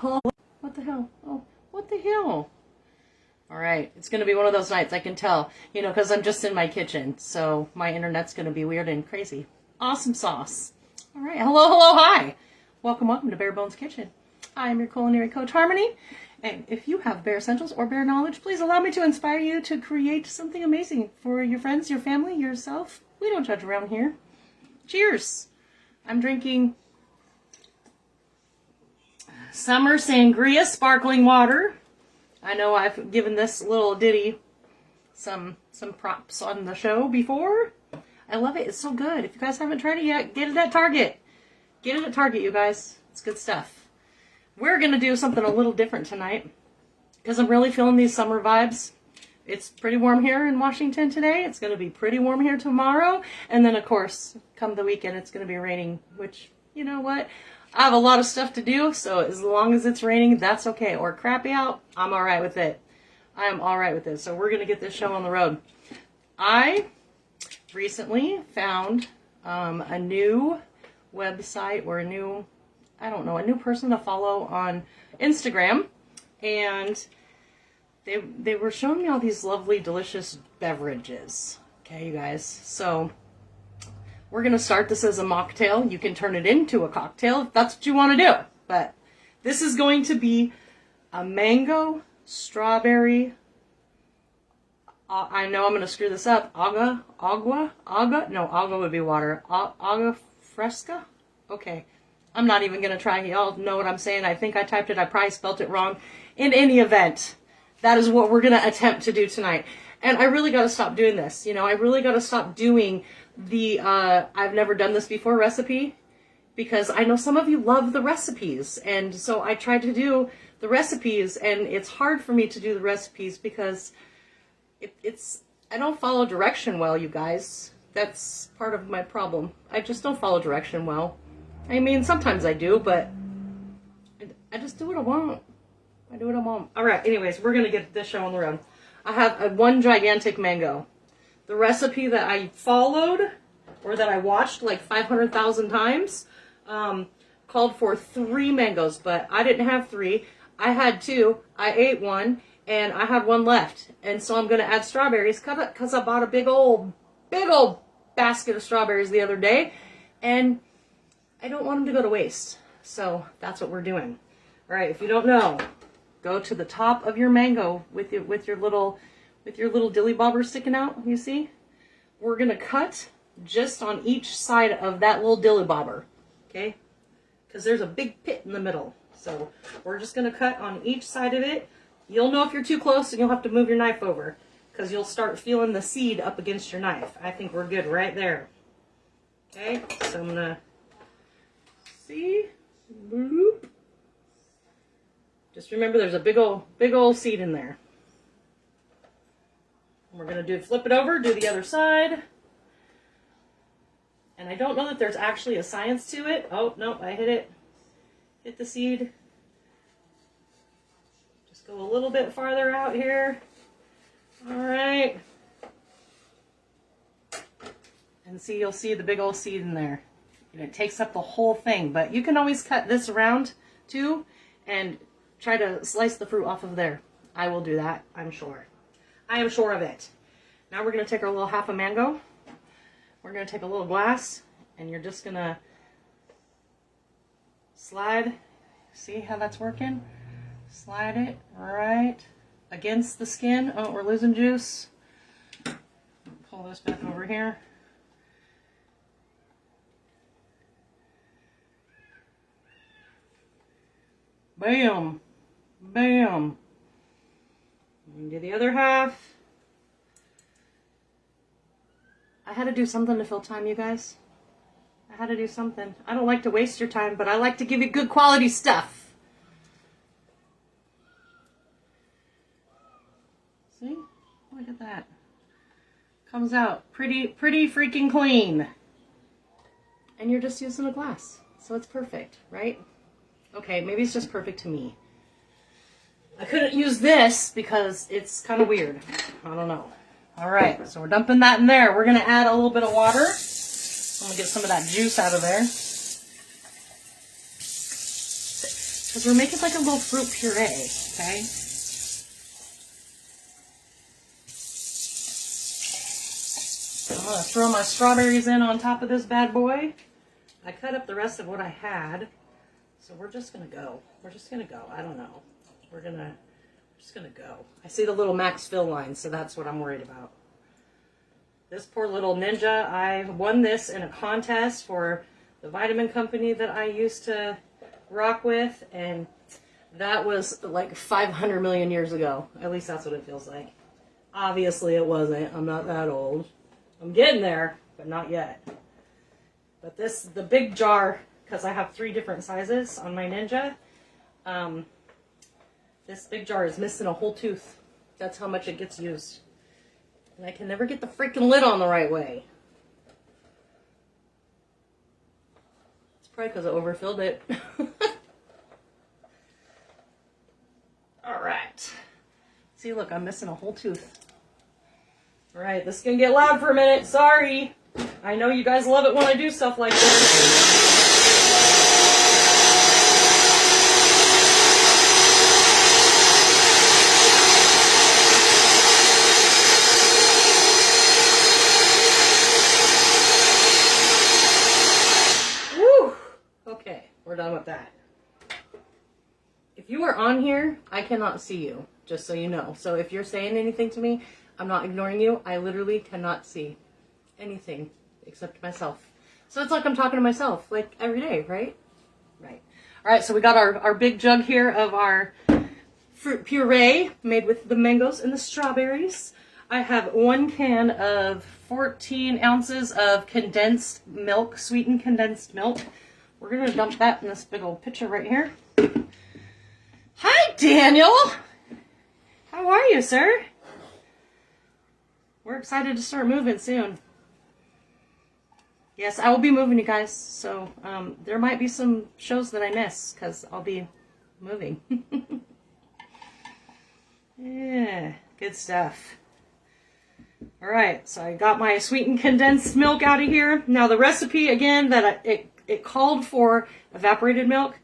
Oh, what the hell? Oh, what the hell? All right, it's going to be one of those nights, I can tell, you know, because I'm just in my kitchen, so my internet's going to be weird and crazy. Awesome sauce. All right, hello, hello, hi. Welcome to Bare Bones Kitchen. I am your culinary coach, Harmony, and if you have bear essentials or bear knowledge, please allow me to inspire you to create something amazing for your friends, your family, yourself. We don't judge around here. Cheers. I'm drinking summer sangria sparkling water. I know I've given this little ditty some props on the show before. I love it. It's so good. If you guys haven't tried it yet, get it at Target. Get it at Target, you guys. It's good stuff. We're going to do something a little different tonight because I'm really feeling these summer vibes. It's pretty warm here in Washington today. It's going to be pretty warm here tomorrow. And then, of course, come the weekend, it's going to be raining, which, you know what? I have a lot of stuff to do, so as long as it's raining, that's okay. Or crappy out, I'm all right with it. I am all right with it. So we're going to get this show on the road. I recently found a new website or a new person to follow on Instagram. And they were showing me all these lovely, delicious beverages. Okay, you guys. So we're going to start this as a mocktail. You can turn it into a cocktail if that's what you want to do. But this is going to be a mango, strawberry, I know I'm going to screw this up, Auga, no, Auga would be water, Auga Fresco? Okay, I'm not even going to try. Y'all know what I'm saying. I think I typed it. I probably spelt it wrong. In any event, that is what we're going to attempt to do tonight. And I really got to stop doing this. You know, I really got to stop doing the I've never done this before recipe, because I know some of you love the recipes, and so I tried to do the recipes, and it's hard for me to do the recipes because it's I don't follow direction well, you guys. That's part of my problem. I just don't follow direction well. I mean, sometimes I do, but I just do what I want. I do what I want. All right, anyways, we're going to get this show on the road. I have one gigantic mango. The recipe that I followed, or that I watched like 500,000 times, called for 3 mangoes, but I didn't have 3. I had 2. I ate 1, and I had 1 left. And so I'm going to add strawberries because I bought a big old basket of strawberries the other day, and I don't want them to go to waste. So that's what we're doing. All right, if you don't know, go to the top of your mango with your little dilly bobber sticking out, you see? We're going to cut just on each side of that little dilly bobber, okay? Because there's a big pit in the middle. So we're just going to cut on each side of it. You'll know if you're too close, and you'll have to move your knife over because you'll start feeling the seed up against your knife. I think we're good right there. Okay, so I'm going to see. Bloop. Just remember there's a big old seed in there. We're going to flip it over, do the other side. And I don't know that there's actually a science to it. Oh, no, I hit it. Hit the seed. Just go a little bit farther out here. All right. And see, you'll see the big old seed in there. And it takes up the whole thing. But you can always cut this around too and try to slice the fruit off of there. I will do that, I'm sure. I am sure of it. Now we're going to take our little half a mango. We're going to take a little glass, and you're just going to slide. See how that's working? Slide it right against the skin. Oh, we're losing juice. Pull this back over here. Bam. Bam. And do the other half. I had to do something to fill time, you guys. I had to do something. I don't like to waste your time, but I like to give you good quality stuff. See? Look at that. Comes out pretty freaking clean. And you're just using a glass. So it's perfect, right? Okay, maybe it's just perfect to me. I couldn't use this because it's kind of weird. I don't know. All right, so we're dumping that in there. We're going to add a little bit of water. I'm going to get some of that juice out of there. Because we're making like a little fruit puree, okay? I'm going to throw my strawberries in on top of this bad boy. I cut up the rest of what I had. So we're just going to go. We're just going to go. I don't know. We're just going to go. I see the little max fill line, so that's what I'm worried about. This poor little ninja, I won this in a contest for the vitamin company that I used to rock with, and that was like 500 million years ago. At least that's what it feels like. Obviously it wasn't. I'm not that old. I'm getting there, but not yet. But the big jar, because I have 3 different sizes on my Ninja, this big jar is missing a whole tooth. That's how much it gets used. And I can never get the freaking lid on the right way. It's probably because I overfilled it. Alright. See, look, I'm missing a whole tooth. Alright, this is going to get loud for a minute. Sorry. I know you guys love it when I do stuff like this. Woo! Okay, we're done with that. If you are on here, I cannot see you, just so you know. So if you're saying anything to me, I'm not ignoring you. I literally cannot see anything except myself. So it's like I'm talking to myself, like every day, right? Right. All right, so we got our big jug here of our fruit puree made with the mangoes and the strawberries. I have 1 can of 14 ounces of condensed milk, sweetened condensed milk. We're going to dump that in this big old pitcher right here. Hi, Daniel! How are you, sir? We're excited to start moving soon. Yes, I will be moving, you guys. So there might be some shows that I miss because I'll be moving. Yeah, good stuff. All right, so I got my sweetened condensed milk out of here. Now the recipe again that it called for evaporated milk.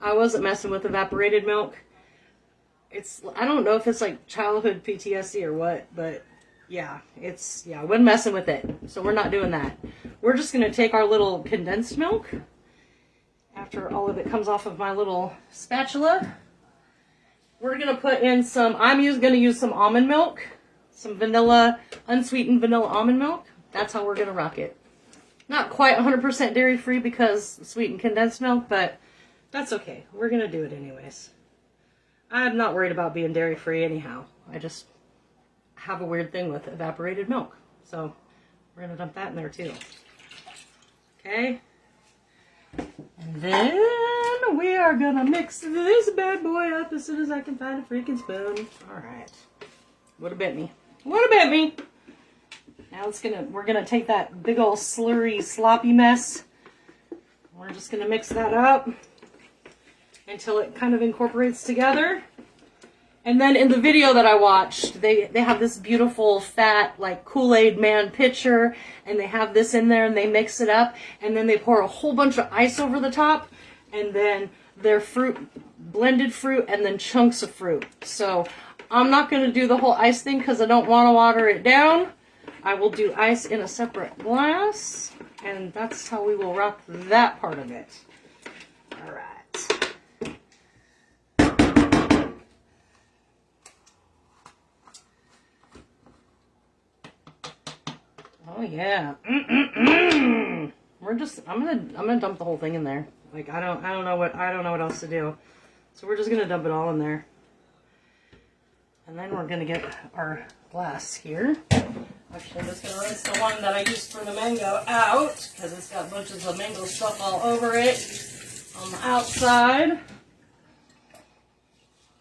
I wasn't messing with evaporated milk. I don't know if it's like childhood PTSD or what, but yeah, I wasn't messing with it. So we're not doing that. We're just going to take our little condensed milk after all of it comes off of my little spatula. We're going to put in I'm going to use some almond milk, some vanilla, unsweetened vanilla almond milk. That's how we're going to rock it. Not quite 100% dairy free because sweetened condensed milk, but that's okay. We're going to do it anyways. I'm not worried about being dairy free anyhow. I just have a weird thing with evaporated milk. So we're going to dump that in there too. Okay. And then we are going to mix this bad boy up as soon as I can find a freaking spoon. All right. Would have bit me. Would have bit me. Now we're going to take that big old slurry sloppy mess. We're just going to mix that up until it kind of incorporates together. And then in the video that I watched, they have this beautiful fat like Kool-Aid man pitcher, and they have this in there and they mix it up, and then they pour a whole bunch of ice over the top, and then their blended fruit, and then chunks of fruit. So I'm not going to do the whole ice thing because I don't want to water it down. I will do ice in a separate glass, and that's how we will rock that part of it. All right. Oh yeah. I'm gonna dump the whole thing in there. Like I don't know what else to do. So we're just gonna dump it all in there. And then we're gonna get our glass here. Actually, I'm just gonna rinse the one that I used for the mango out because it's got bunches of mango stuff all over it on the outside.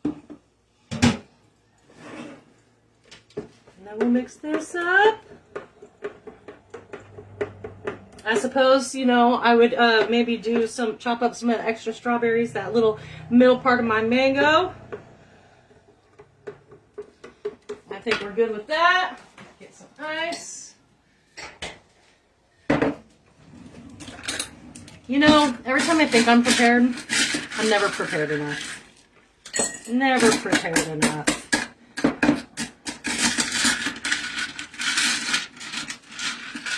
And then we'll mix this up. I suppose, I would maybe chop up some of the extra strawberries, that little middle part of my mango. I think we're good with that. Get some ice. Every time I think I'm prepared, I'm never prepared enough. Never prepared enough.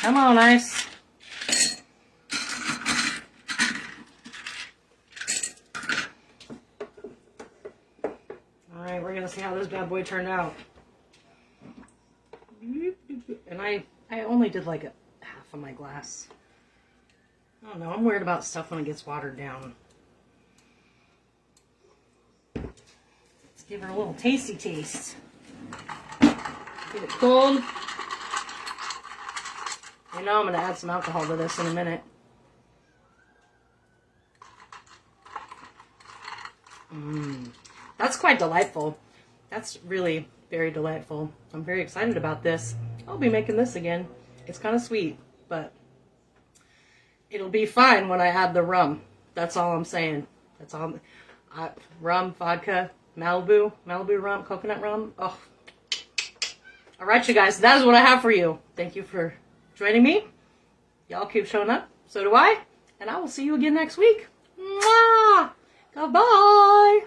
Come on, ice. Alright, we're gonna see how this bad boy turned out. And I only did like half of my glass. I don't know, I'm weird about stuff when it gets watered down. Let's give her a little tasty taste. Get it cold. I know I'm going to add some alcohol to this in a minute. That's quite delightful. That's really very delightful. I'm very excited about this. I'll be making this again. It's kind of sweet, but it'll be fine when I add the rum. That's all I'm saying. That's all. Rum, vodka, Malibu rum, coconut rum. Oh. All right, you guys. That is what I have for you. Thank you for joining me. Y'all keep showing up. So do I. And I will see you again next week. Mwah! Goodbye.